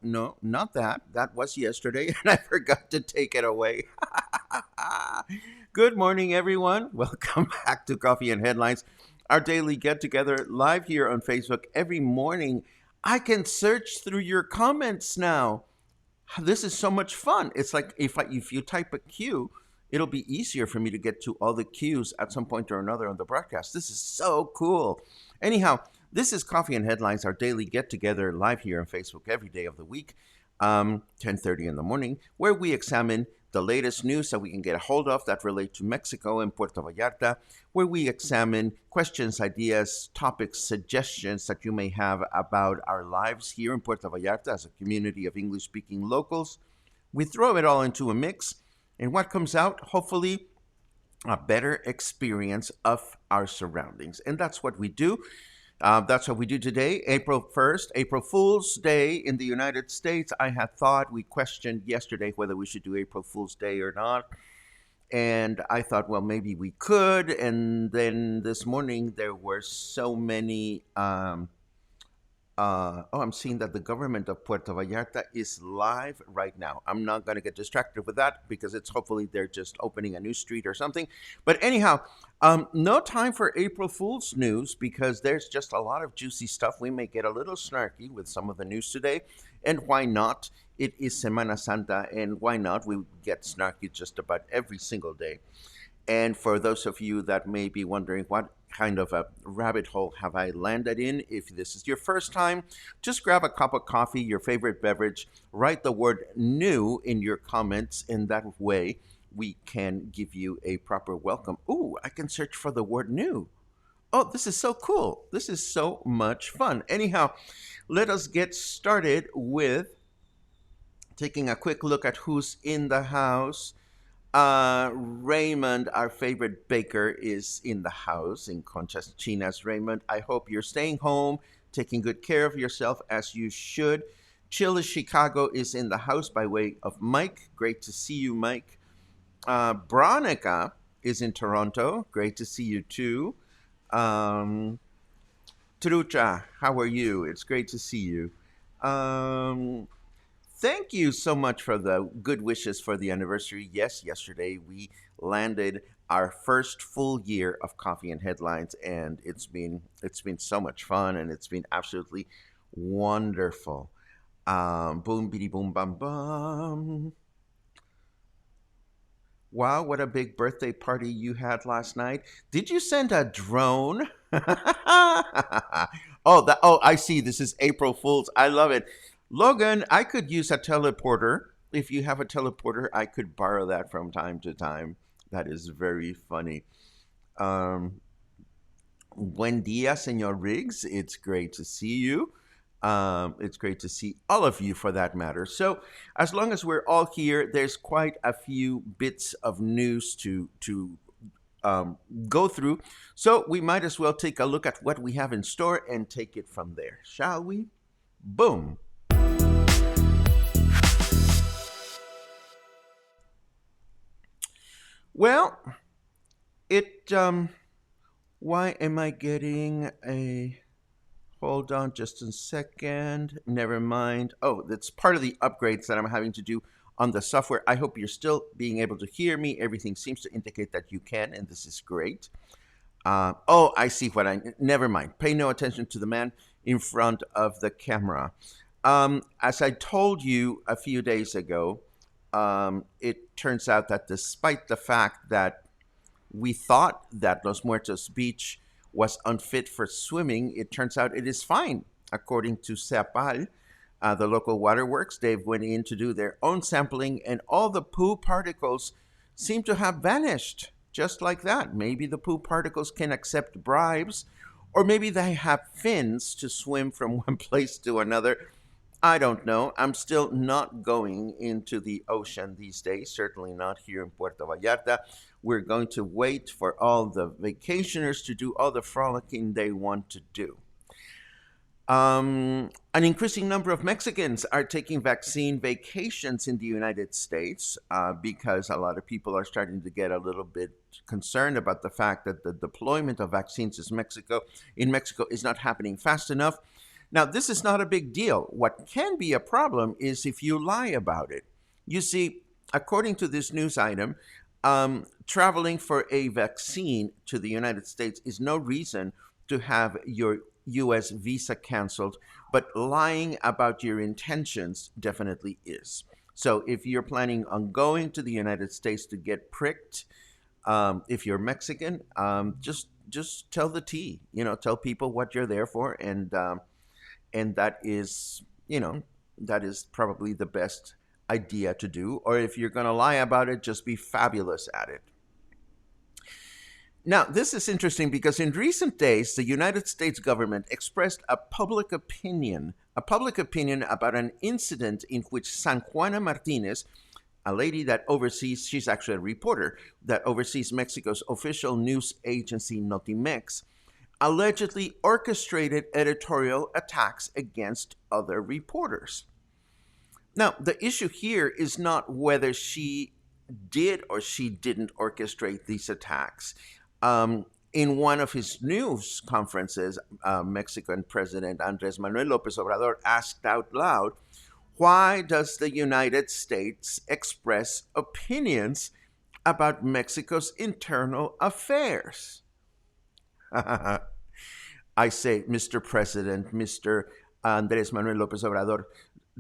No, not that. That was yesterday, and I forgot to take it away. Good morning, everyone. Welcome back to Coffee and Headlines, our daily get together live here on Facebook every morning. I can search through your comments now. This is so much fun. It's like if you type a Q, it'll be easier for me to get to all the Qs at some point or another on the broadcast. This is so cool. Anyhow, this is Coffee and Headlines, our daily get-together live here on Facebook every day of the week, 10:30 in the morning, where we examine the latest news that we can get a hold of that relate to Mexico and Puerto Vallarta, where we examine questions, ideas, topics, suggestions that you may have about our lives here in Puerto Vallarta as a community of English-speaking locals. We throw it all into a mix, and what comes out, hopefully, a better experience of our surroundings. And that's what we do. That's what we do today, April 1st, April Fool's Day in the United States. I had thought, we questioned yesterday whether we should do April Fool's Day or not. And I thought, well, maybe we could. And then this morning, there were so many I'm seeing that the government of Puerto Vallarta is live right now. I'm not going to get distracted with that because it's hopefully they're just opening a new street or something. But anyhow, no time for April Fool's news because there's just a lot of juicy stuff. We may get a little snarky with some of the news today. And why not? It is Semana Santa, and why not? We get snarky just about every single day. And for those of you that may be wondering what kind of a rabbit hole have I landed in, if this is your first time, just grab a cup of coffee, your favorite beverage, write the word new in your comments. In that way, we can give you a proper welcome. Ooh, I can search for the word new. Oh, this is so cool. This is so much fun. Anyhow, let us get started with taking a quick look at who's in the house. Raymond, our favorite baker, is in the house in Conchas Chinas. Raymond, I hope you're staying home, taking good care of yourself as you should. Chile Chicago is in the house by way of Mike. Great to see you, Mike. Bronica is in Toronto. Great to see you too. Trucha, how are you? It's great to see you. Thank you so much for the good wishes for the anniversary. Yes, yesterday we landed our first full year of Coffee and Headlines, and it's been so much fun, and it's been absolutely wonderful. Boom, biddy, boom, bum, bum. Wow, what a big birthday party you had last night. Did you send a drone? Oh, I see. This is April Fool's. I love it. Logan, I could use a teleporter. If you have a teleporter, I could borrow that from time to time. That is very funny. Buen dia, Senor Riggs. It's great to see you. It's great to see all of you for that matter. So as long as we're all here, there's quite a few bits of news to go through. So we might as well take a look at what we have in store and take it from there, shall we? Boom. Well, it why am I getting a hold on just a second. Never mind. Oh, that's part of the upgrades that I'm having to do on the software. I hope you're still being able to hear me. Everything seems to indicate that you can, and this is great. Oh, I see what I. Never mind. Pay no attention to the man in front of the camera. As I told you a few days ago, it turns out that despite the fact that we thought that Los Muertos Beach was unfit for swimming, it turns out it is fine, according to SEAPAL, the local waterworks. They've went in to do their own sampling, and all the poo particles seem to have vanished just like that. Maybe the poo particles can accept bribes, or maybe they have fins to swim from one place to another. I don't know. I'm still not going into the ocean these days, certainly not here in Puerto Vallarta. We're going to wait for all the vacationers to do all the frolicking they want to do. An increasing number of Mexicans are taking vaccine vacations in the United States because a lot of people are starting to get a little bit concerned about the fact that the deployment of vaccines in Mexico is not happening fast enough. Now, this is not a big deal. What can be a problem is if you lie about it. You see, according to this news item, traveling for a vaccine to the United States is no reason to have your US visa canceled, but lying about your intentions definitely is. So if you're planning on going to the United States to get pricked, if you're Mexican, just tell the tea. Tell people what you're there for, and that is that is probably the best idea to do. Or if you're going to lie about it, just be fabulous at it. Now, this is interesting because in recent days, the United States government expressed a public opinion about an incident in which San Juana Martinez, a lady that oversees, she's actually a reporter that oversees Mexico's official news agency Notimex, allegedly orchestrated editorial attacks against other reporters. Now, the issue here is not whether she did or she didn't orchestrate these attacks. In one of his news conferences, Mexican President Andres Manuel Lopez Obrador asked out loud, why does the United States express opinions about Mexico's internal affairs? I say, Mr. President, Mr. Andres Manuel Lopez Obrador,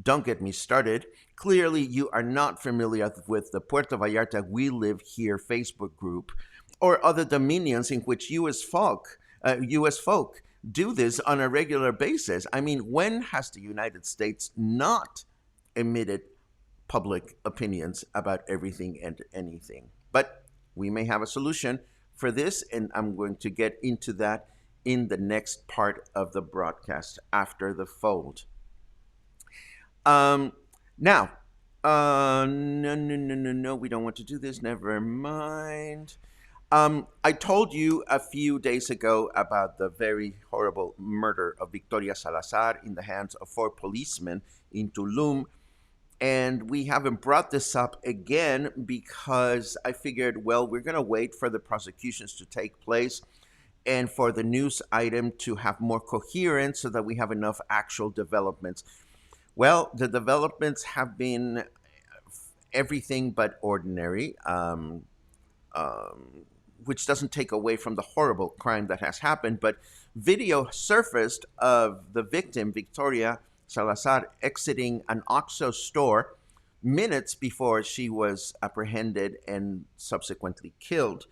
don't get me started. Clearly, you are not familiar with the Puerto Vallarta We Live Here Facebook group or other dominions in which U.S. folk do this on a regular basis. I mean, when has the United States not emitted public opinions about everything and anything? But we may have a solution for this, and I'm going to get into that in the next part of the broadcast after the fold. Um, Now, no, no, no, no, no, we don't want to do this. Never mind. I told you a few days ago about the very horrible murder of Victoria Salazar in the hands of 4 policemen in Tulum. And we haven't brought this up again because I figured, well, we're going to wait for the prosecutions to take place and for the news item to have more coherence so that we have enough actual developments. Well, the developments have been everything but ordinary, which doesn't take away from the horrible crime that has happened. But video surfaced of the victim, Victoria Salazar, exiting an OXXO store minutes before she was apprehended and subsequently killed,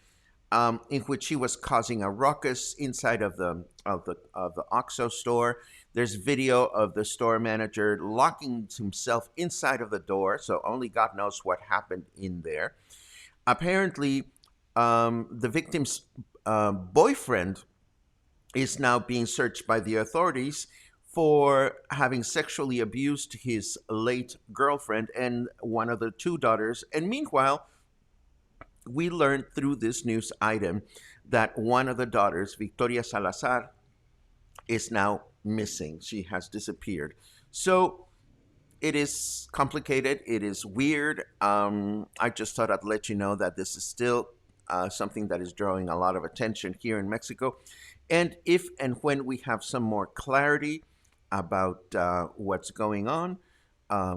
in which she was causing a ruckus inside of the OXXO store. There's video of the store manager locking himself inside of the door, so only God knows what happened in there. Apparently, the victim's boyfriend is now being searched by the authorities for having sexually abused his late girlfriend and one of the 2 daughters. And meanwhile, we learned through this news item that one of the daughters, Victoria Salazar, is now missing. She has disappeared. So It is complicated. It is weird. I just thought I'd let you know that this is still something that is drawing a lot of attention here in Mexico. And if and when we have some more clarity about what's going on,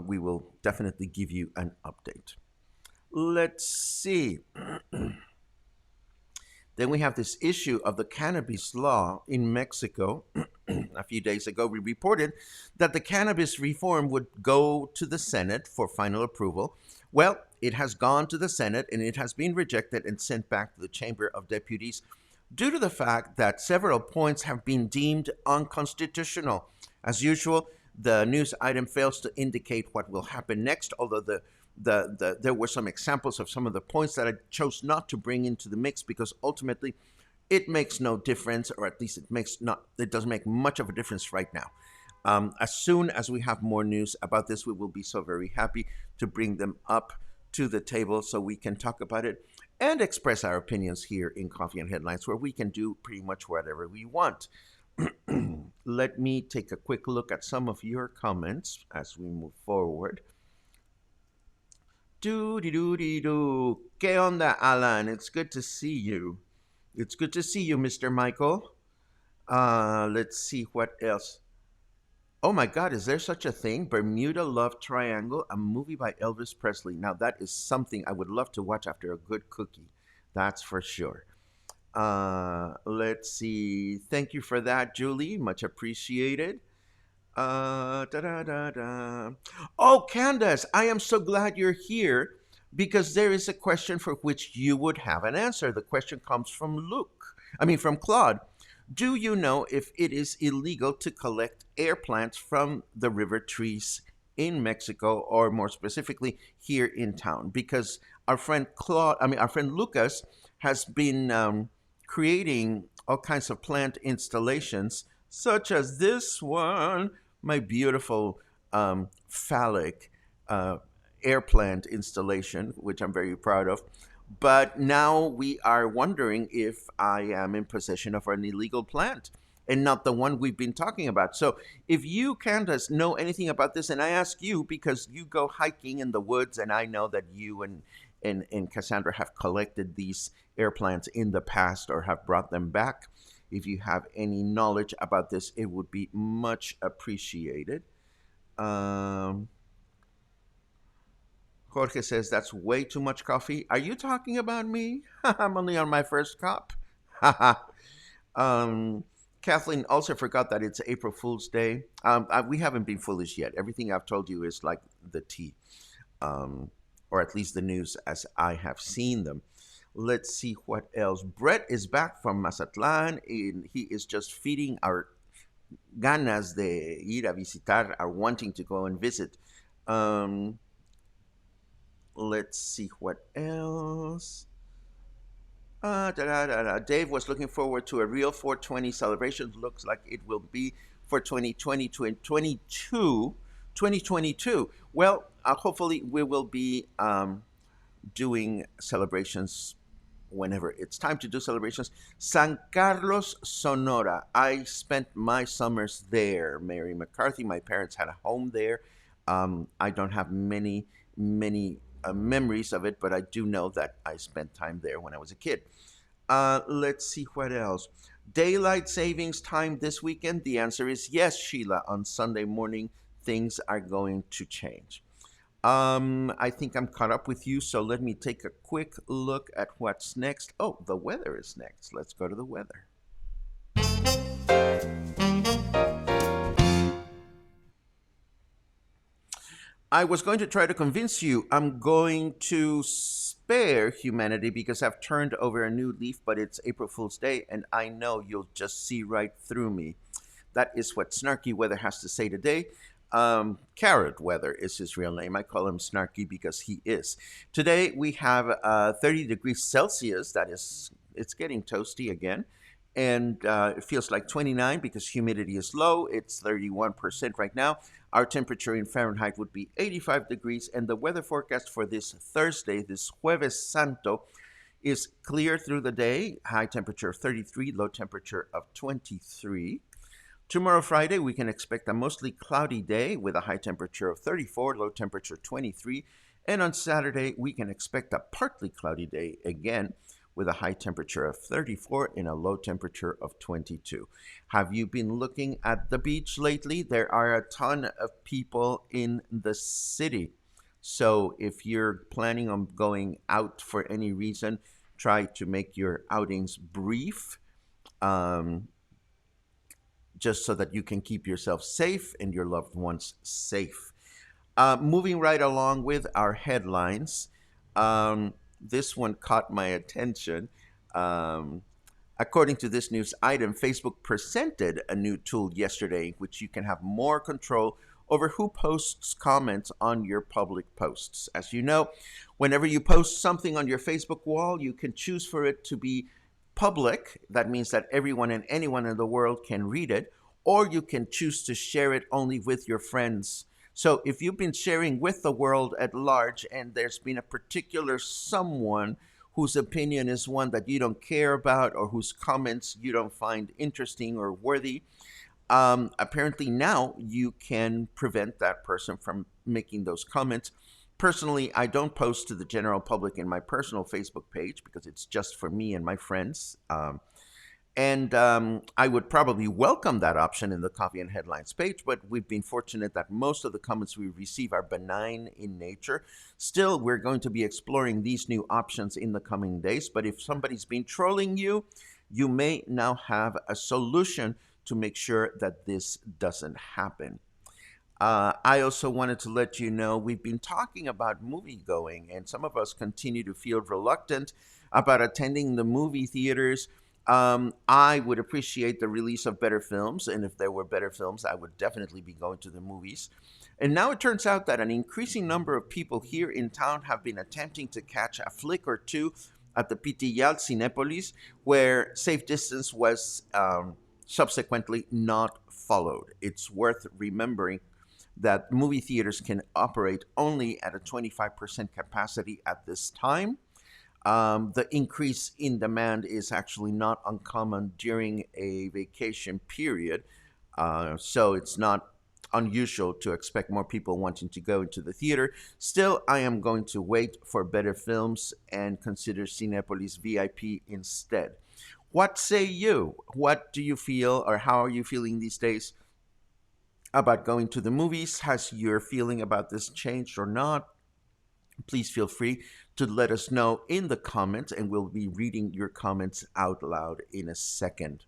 we will definitely give you an update. Let's see. Then we have this issue of the cannabis law in Mexico. A few days ago, we reported that the cannabis reform would go to the Senate for final approval. Well, it has gone to the Senate and it has been rejected and sent back to the Chamber of Deputies due to the fact that several points have been deemed unconstitutional. As usual, the news item fails to indicate what will happen next, although there were some examples of some of the points that I chose not to bring into the mix because ultimately it makes no difference, or at least it doesn't make much of a difference right now. As soon as we have more news about this, we will be so very happy to bring them up to the table so we can talk about it and express our opinions here in Coffee and Headlines, where we can do pretty much whatever we want. Let me take a quick look at some of your comments as we move forward. Do. ¿Qué onda, Alan? It's good to see you. It's good to see you, Mr. Michael. Let's see what else. Oh my God, is there such a thing? Bermuda Love Triangle, a movie by Elvis Presley. Now that is something I would love to watch after a good cookie. That's for sure. Let's see. Thank you for that, Julie. Much appreciated. Da da da da. Oh, Candace, I am so glad you're here because there is a question for which you would have an answer. The question comes from from Claude. Do you know if it is illegal to collect air plants from the river trees in Mexico, or more specifically here in town? Because our friend Lucas has been creating all kinds of plant installations, such as this one, my beautiful phallic air plant installation, which I'm very proud of. But now we are wondering if I am in possession of an illegal plant and not the one we've been talking about. So if you, Candace, know anything about this, and I ask you because you go hiking in the woods, and I know that you and Cassandra have collected these air plants in the past or have brought them back. If you have any knowledge about this, it would be much appreciated. Jorge says, that's way too much coffee. Are you talking about me? I'm only on my first cup. Kathleen also forgot that it's April Fool's Day. We haven't been foolish yet. Everything I've told you is like the tea, or at least the news as I have seen them. Let's see what else. Brett is back from Mazatlan, and he is just feeding our ganas de ir a visitar, our wanting to go and visit. Let's see what else. Dave was looking forward to a real 420 celebration. Looks like it will be for 2020 to 2022. Well, hopefully we will be doing celebrations whenever it's time to do celebrations. San Carlos, Sonora. I spent my summers there. Mary McCarthy, my parents had a home there. I don't have many memories of it, but I do know that I spent time there when I was a kid. Let's see what else. Daylight savings time this weekend? The answer is yes, Sheila. On Sunday morning, things are going to change. I think I'm caught up with you, so let me take a quick look at what's next. Oh, the weather is next. Let's go to the weather. I was going to try to convince you I'm going to spare humanity because I've turned over a new leaf, but it's April Fool's Day, and I know you'll just see right through me. That is what Snarky Weather has to say today. Carrot Weather is his real name. I call him Snarky because he is. Today we have 30 degrees Celsius. That is, it's getting toasty again. And it feels like 29 because humidity is low. It's 31% right now. Our temperature in Fahrenheit would be 85 degrees. And the weather forecast for this Thursday, this Jueves Santo, is clear through the day. High temperature of 33, low temperature of 23. Tomorrow, Friday, we can expect a mostly cloudy day with a high temperature of 34, low temperature 23. And on Saturday, we can expect a partly cloudy day again with a high temperature of 34 and a low temperature of 22. Have you been looking at the beach lately? There are a ton of people in the city. So if you're planning on going out for any reason, try to make your outings brief. Um, just so that you can keep yourself safe and your loved ones safe. Moving right along with our headlines, this one caught my attention. Um, According to this news item, Facebook presented a new tool yesterday, which you can have more control over who posts comments on your public posts. As you know, whenever you post something on your Facebook wall, you can choose for it to be public. That means that everyone and anyone in the world can read it, or you can choose to share it only with your friends. So if you've been sharing with the world at large and there's been a particular someone whose opinion is one that you don't care about or whose comments you don't find interesting or worthy, apparently now you can prevent that person from making those comments. Personally, I don't post to the general public in my personal Facebook page because it's just for me and my friends. And I would probably welcome that option in the Coffee and Headlines page, but we've been fortunate that most of the comments we receive are benign in nature. Still, we're going to be exploring these new options in the coming days, but if somebody's been trolling you, you may now have a solution to make sure that this doesn't happen. I also wanted to let you know we've been talking about movie going, and some of us continue to feel reluctant about attending the movie theaters. I would appreciate the release of better films, and if there were better films, I would definitely be going to the movies. And now it turns out that an increasing number of people here in town have been attempting to catch a flick or two at the Pitillal Cinepolis, where safe distance was subsequently not followed. It's worth remembering that movie theaters can operate only at a 25% capacity at this time. The increase in demand is actually not uncommon during a vacation period. So it's not unusual to expect more people wanting to go into the theater. Still, I am going to wait for better films and consider Cinepolis VIP instead. What say you? What do you feel, or how are you feeling these days about going to the movies? Has your feeling about this changed or not? Please feel free to let us know in the comments, and we'll be reading your comments out loud in a second.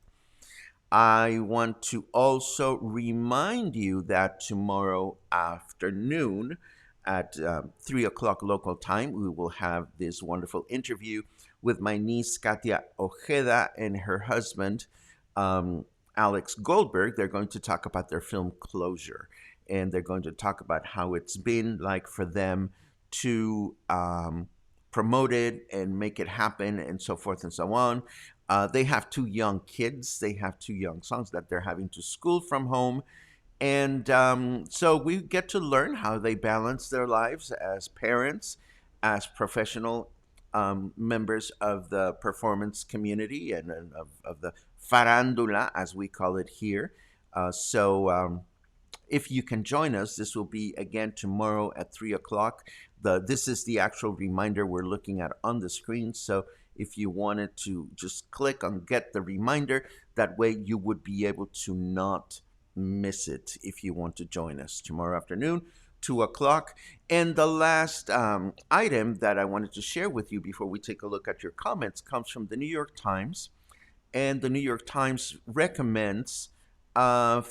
I want to also remind you that tomorrow afternoon at 3 o'clock local time, we will have this wonderful interview with my niece, Catia Ojeda, and her husband, Alex Goldberg. They're going to talk about their film Closure, and they're going to talk about how it's been like for them to promote it and make it happen and so forth and so on. They have two young kids. They have two young sons that they're having to school from home. And so we get to learn how they balance their lives as parents, as professional members of the performance community and of the farandula, as we call it here. If you can join us, this will be again tomorrow at 3 o'clock. This is the actual reminder we're looking at on the screen. So if you wanted to just click on get the reminder, that way you would be able to not miss it if you want to join us tomorrow afternoon, 2 o'clock. And the last item that I wanted to share with you before we take a look at your comments comes from the New York Times. And the New York Times recommends 5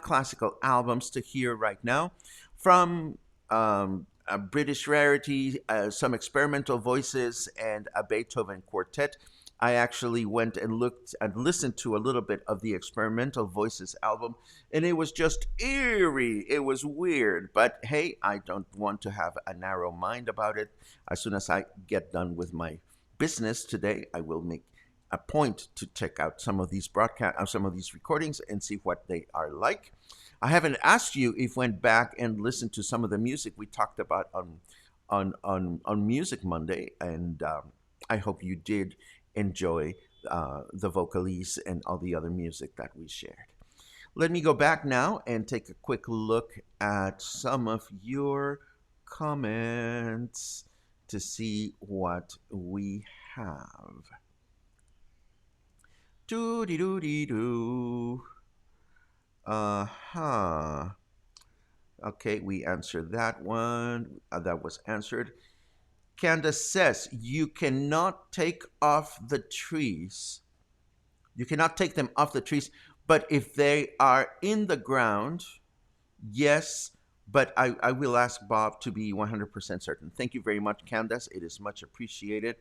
classical albums to hear right now from a British rarity, some experimental voices, and a Beethoven quartet. I actually went and looked and listened to a little bit of the Experimental Voices album, and it was just eerie. It was weird, but hey, I don't want to have a narrow mind about it. As soon as I get done with my business today, I will make a point to check out some of these some of these recordings and see what they are like. I haven't asked you if you went back and listened to some of the music we talked about on Music Monday, and I hope you did enjoy the vocalese and all the other music that we shared. Let me go back now and take a quick look at some of your comments to see what we have. Doo dee doo dee doo. Uh huh. Okay, we answered that one. That was answered. Candace says you cannot take off the trees. You cannot take them off the trees, but if they are in the ground, yes. But I will ask Bob to be 100% certain. Thank you very much, Candace. It is much appreciated.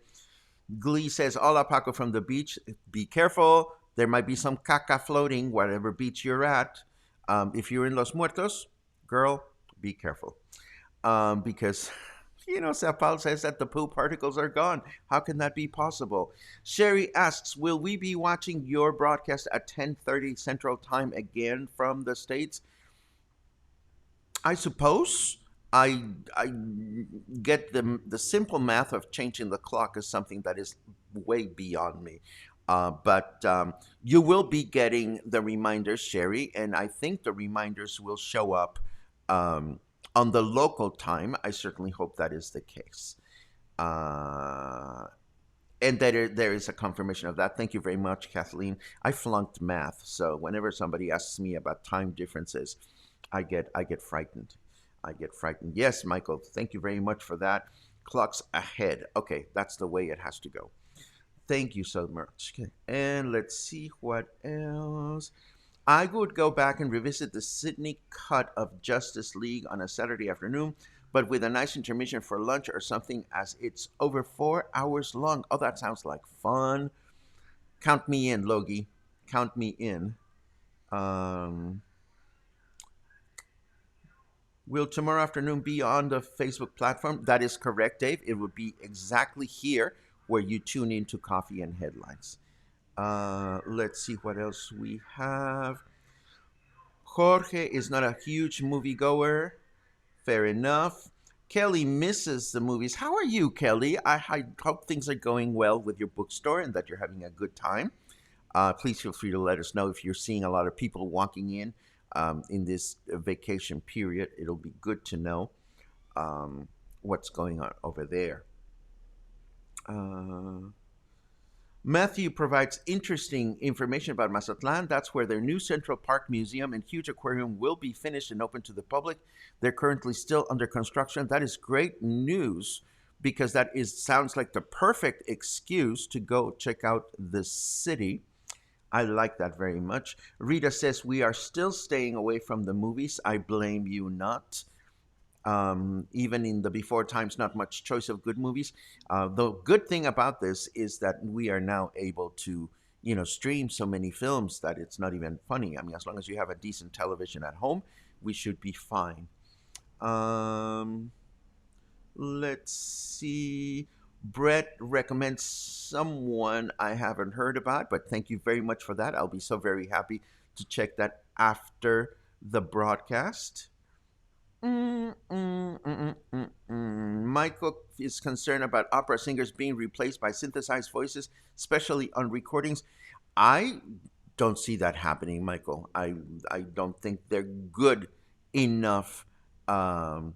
Glee says, Hola Paco from the beach. Be careful. There might be some caca floating whatever beach you're at. If you're in Los Muertos, girl, be careful. Because, SEAPAL says that the poo particles are gone. How can that be possible? Sherry asks, will we be watching your broadcast at 10:30 Central Time again from the States? I suppose. I get the simple math of changing the clock is something that is way beyond me. But you will be getting the reminders, Sherry, and I think the reminders will show up on the local time. I certainly hope that is the case. Uh, and that there is a confirmation of that. Thank you very much, Kathleen. I flunked math, so whenever somebody asks me about time differences, I get frightened. I get frightened. Yes, Michael, thank you very much for that. Clocks ahead. Okay, that's the way it has to go. Thank you so much. Okay. And let's see what else. I would go back and revisit the Sydney cut of Justice League on a Saturday afternoon, but with a nice intermission for lunch or something, as it's over 4 hours long. Oh, that sounds like fun. Count me in, Logie. Count me in. Um, Will tomorrow afternoon be on the Facebook platform? That is correct, Dave. It will be exactly here where you tune into Coffee and Headlines. Let's see what else we have. Jorge is not a huge moviegoer. Fair enough. Kelly misses the movies. How are you, Kelly? I hope things are going well with your bookstore and that you're having a good time. Please feel free to let us know if you're seeing a lot of people walking in this vacation period. It'll be good to know what's going on over there. Uh, Matthew provides interesting information about Mazatlan. That's where their new Central Park Museum and huge aquarium will be finished and open to the public. They're currently still under construction. That is great news because that sounds like the perfect excuse to go check out the city. I like that very much. Rita says, we are still staying away from the movies. I blame you not. Even in the before times, not much choice of good movies. The good thing about this is that we are now able to, stream so many films that it's not even funny. I mean, as long as you have a decent television at home, we should be fine. Um, let's see. Brett recommends someone I haven't heard about, but thank you very much for that. I'll be so very happy to check that after the broadcast. Michael is concerned about opera singers being replaced by synthesized voices, especially on recordings. I don't see that happening, Michael. I don't think they're good enough. Um,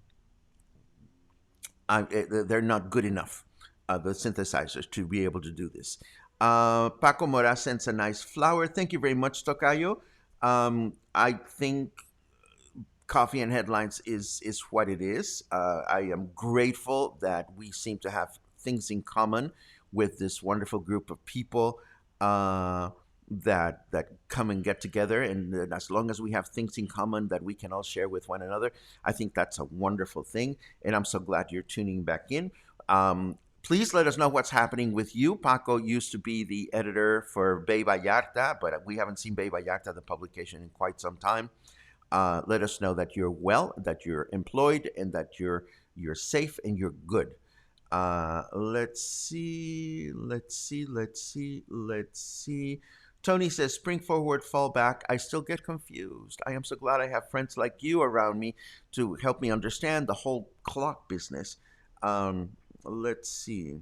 they're not good enough, the synthesizers, to be able to do this. Paco Mora sends a nice flower. Thank you very much, Tocayo. I think Coffee and Headlines is what it is. I am grateful that we seem to have things in common with this wonderful group of people that come and get together, and as long as we have things in common that we can all share with one another, I think that's a wonderful thing. And I'm so glad you're tuning back in. Please let us know what's happening with you. Paco used to be the editor for Bay Vallarta, but we haven't seen Bay Vallarta, the publication, in quite some time. Let us know that you're well, that you're employed, and that you're safe and you're good. Let's see. Tony says, spring forward, fall back. I still get confused. I am so glad I have friends like you around me to help me understand the whole clock business. Let's see.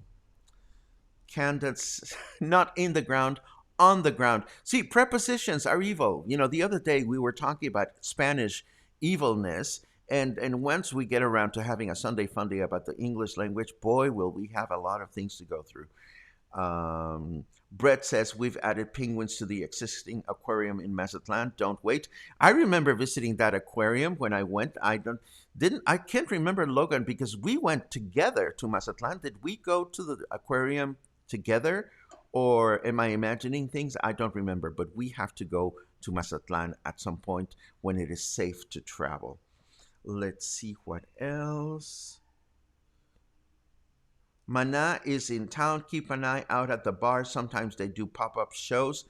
Candace, not in the ground, on the ground. See, prepositions are evil. The other day we were talking about Spanish evilness, and once we get around to having a Sunday fun day about the English language, boy, will we have a lot of things to go through. Brett says we've added penguins to the existing aquarium in Mazatlan. Don't wait. I remember visiting that aquarium when I went. I can't remember, Logan, because we went together to Mazatlan. Did we go to the aquarium together, or am I imagining things? I don't remember, but we have to go to Mazatlan at some point when it is safe to travel. Let's see what else. Mana is in town. Keep an eye out at the bar. Sometimes they do pop up shows.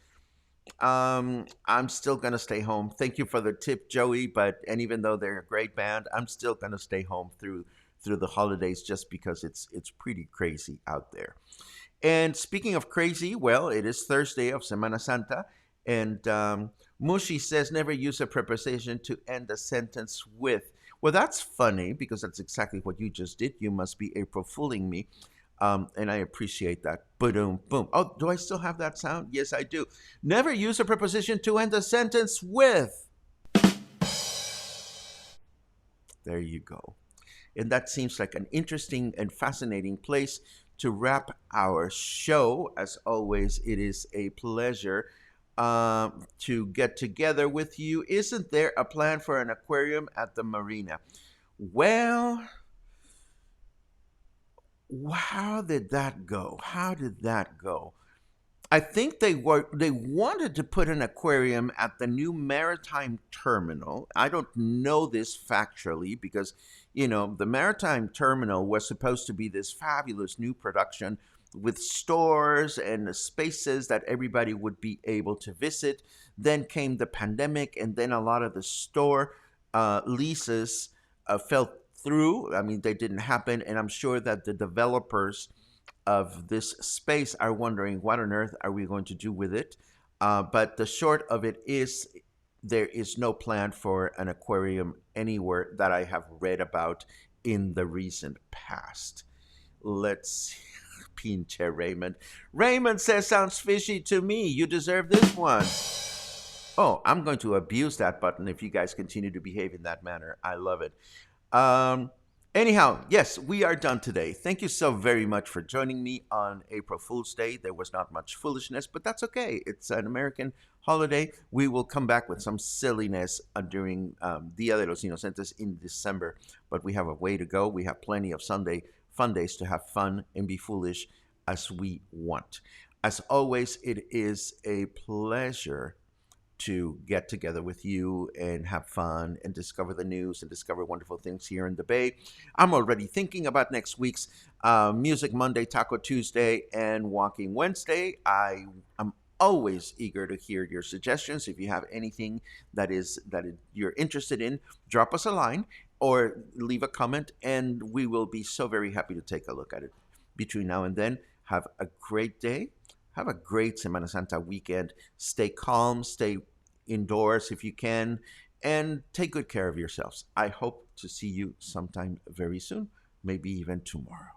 I'm still gonna stay home. Thank you for the tip, Joey. And even though they're a great band, I'm still gonna stay home through the holidays just because it's pretty crazy out there. And speaking of crazy, well, it is Thursday of Semana Santa, and Mushi says never use a preposition to end a sentence with. Well, that's funny because that's exactly what you just did. You must be April fooling me. And I appreciate that. Boom, boom. Oh, do I still have that sound? Yes, I do. Never use a preposition to end a sentence with. There you go. And that seems like an interesting and fascinating place to wrap our show. As always, it is a pleasure to get together with you. Isn't there a plan for an aquarium at the marina? Well, how did that go? How did that go? I think they wanted to put an aquarium at the new maritime terminal. I don't know this factually because the maritime terminal was supposed to be this fabulous new production with stores and spaces that everybody would be able to visit. Then came the pandemic, and then a lot of the store leases fell through. I mean, they didn't happen, and I'm sure that the developers of this space are wondering what on earth are we going to do with it. But the short of it is there is no plan for an aquarium anywhere that I have read about in the recent past. Let's see. Pinche Raymond. Raymond says, sounds fishy to me. You deserve this one. Oh, I'm going to abuse that button if you guys continue to behave in that manner. I love it. Anyhow, yes, we are done today. Thank you so very much for joining me on April Fool's Day. There was not much foolishness, but that's okay. It's an American holiday. We will come back with some silliness during Dia de los Inocentes in December, but we have a way to go. We have plenty of Sunday fun days to have fun and be foolish as we want. As always, it is a pleasure to get together with you and have fun and discover the news and discover wonderful things here in the Bay. I'm already thinking about next week's Music Monday, Taco Tuesday, and Walking Wednesday. I am always eager to hear your suggestions. If you have anything that you're interested in, drop us a line or leave a comment, and we will be so very happy to take a look at it. Between now and then, have a great day. Have a great Semana Santa weekend. Stay calm, stay indoors if you can, and take good care of yourselves. I hope to see you sometime very soon, maybe even tomorrow.